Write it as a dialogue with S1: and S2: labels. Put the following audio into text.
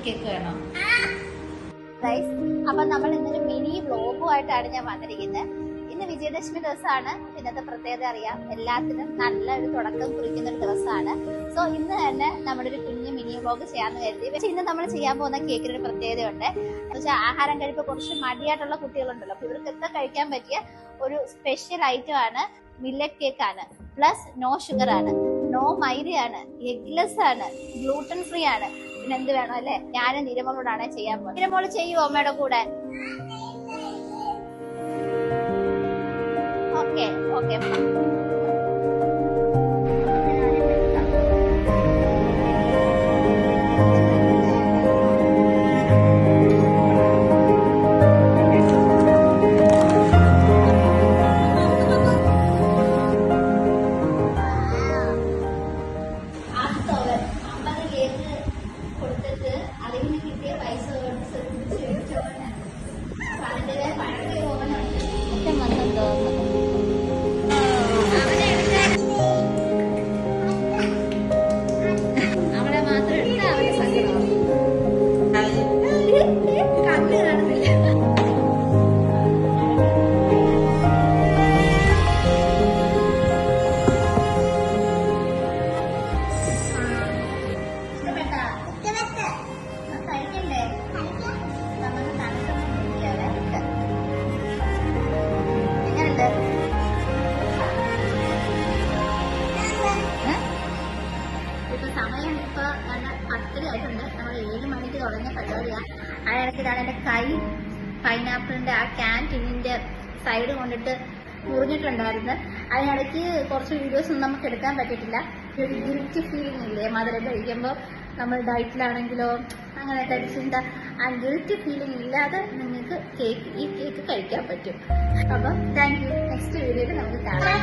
S1: Cake വേണോ? അപ്പൊ നമ്മൾ ഇന്നൊരു മിനി വ്ലോഗുമായിട്ടാണ് ഞാൻ വന്നിരിക്കുന്നത്. ഇന്ന് വിജയദശമി ദിവസമാണ്. ഇന്നത്തെ പ്രത്യേകത അറിയാം, എല്ലാത്തിനും നല്ലൊരു തുടക്കം കുറിക്കുന്ന ഒരു ദിവസമാണ്. സോ ഇന്ന് തന്നെ നമ്മുടെ ഒരു കുഞ്ഞു മിനി വ്ലോഗ് ചെയ്യാന്ന് കരുതി. പക്ഷെ ഇന്ന് നമ്മൾ ചെയ്യാൻ പോകുന്ന കേക്കിനൊരു പ്രത്യേകതയുണ്ട്. എന്ന് വെച്ചാൽ ആഹാരം കഴിപ്പ് കുറച്ച് മടിയായിട്ടുള്ള കുട്ടികളുണ്ടല്ലോ, അപ്പൊ ഇവർക്കൊക്കെ കഴിക്കാൻ പറ്റിയ ഒരു സ്പെഷ്യൽ ഐറ്റം ആണ്. മില്ലറ്റ് കേക്ക് ആണ്, പ്ലസ് നോ ഷുഗർ ആണ്, നോ മൈദയാണ്, എഗ്ലെസ് ആണ്, ഗ്ലൂട്ടൻ ഫ്രീ ആണ്. പിന്നെ എന്ത് വേണം അല്ലെ? ഞാനും നിരമോളോടാണ് ചെയ്യാൻ പോകുന്നത്. നിരമോള് ചെയ്യുമോ അമ്മയുടെ കൂടെ? Okay okay. സമയം ഇപ്പൊ 10 ആയിട്ടുണ്ട്. നമ്മൾ 7 മണിക്ക് തുടങ്ങിയ പരിപാടിയാണ്. അതിനിടയ്ക്ക് ഇതാണ് എന്റെ കൈ പൈനാപ്പിളിന്റെ ആ ക്യാൻറ്റീനിന്റെ സൈഡ് കൊണ്ടിട്ട് മുറിഞ്ഞിട്ടുണ്ടായിരുന്നു. അതിനിടയ്ക്ക് കുറച്ച് വീഡിയോസ് ഒന്നും നമുക്ക് എടുക്കാൻ പറ്റിയിട്ടില്ല. ഒരു ഗിൽറ്റി ഫീലിംഗ് ഇല്ലേ മധുരം കഴിക്കുമ്പോൾ? നമ്മൾ ഡയറ്റിലാണെങ്കിലോ അങ്ങനെ കഴിച്ചിട്ട് ആ ഗിൽറ്റി ഫീലിംഗ് ഇല്ലാതെ നിങ്ങൾക്ക് ഈ കേക്ക് കഴിക്കാൻ പറ്റും. അപ്പം താങ്ക് യു. നെക്സ്റ്റ് വീഡിയോയിൽ നമുക്ക് കാണാം.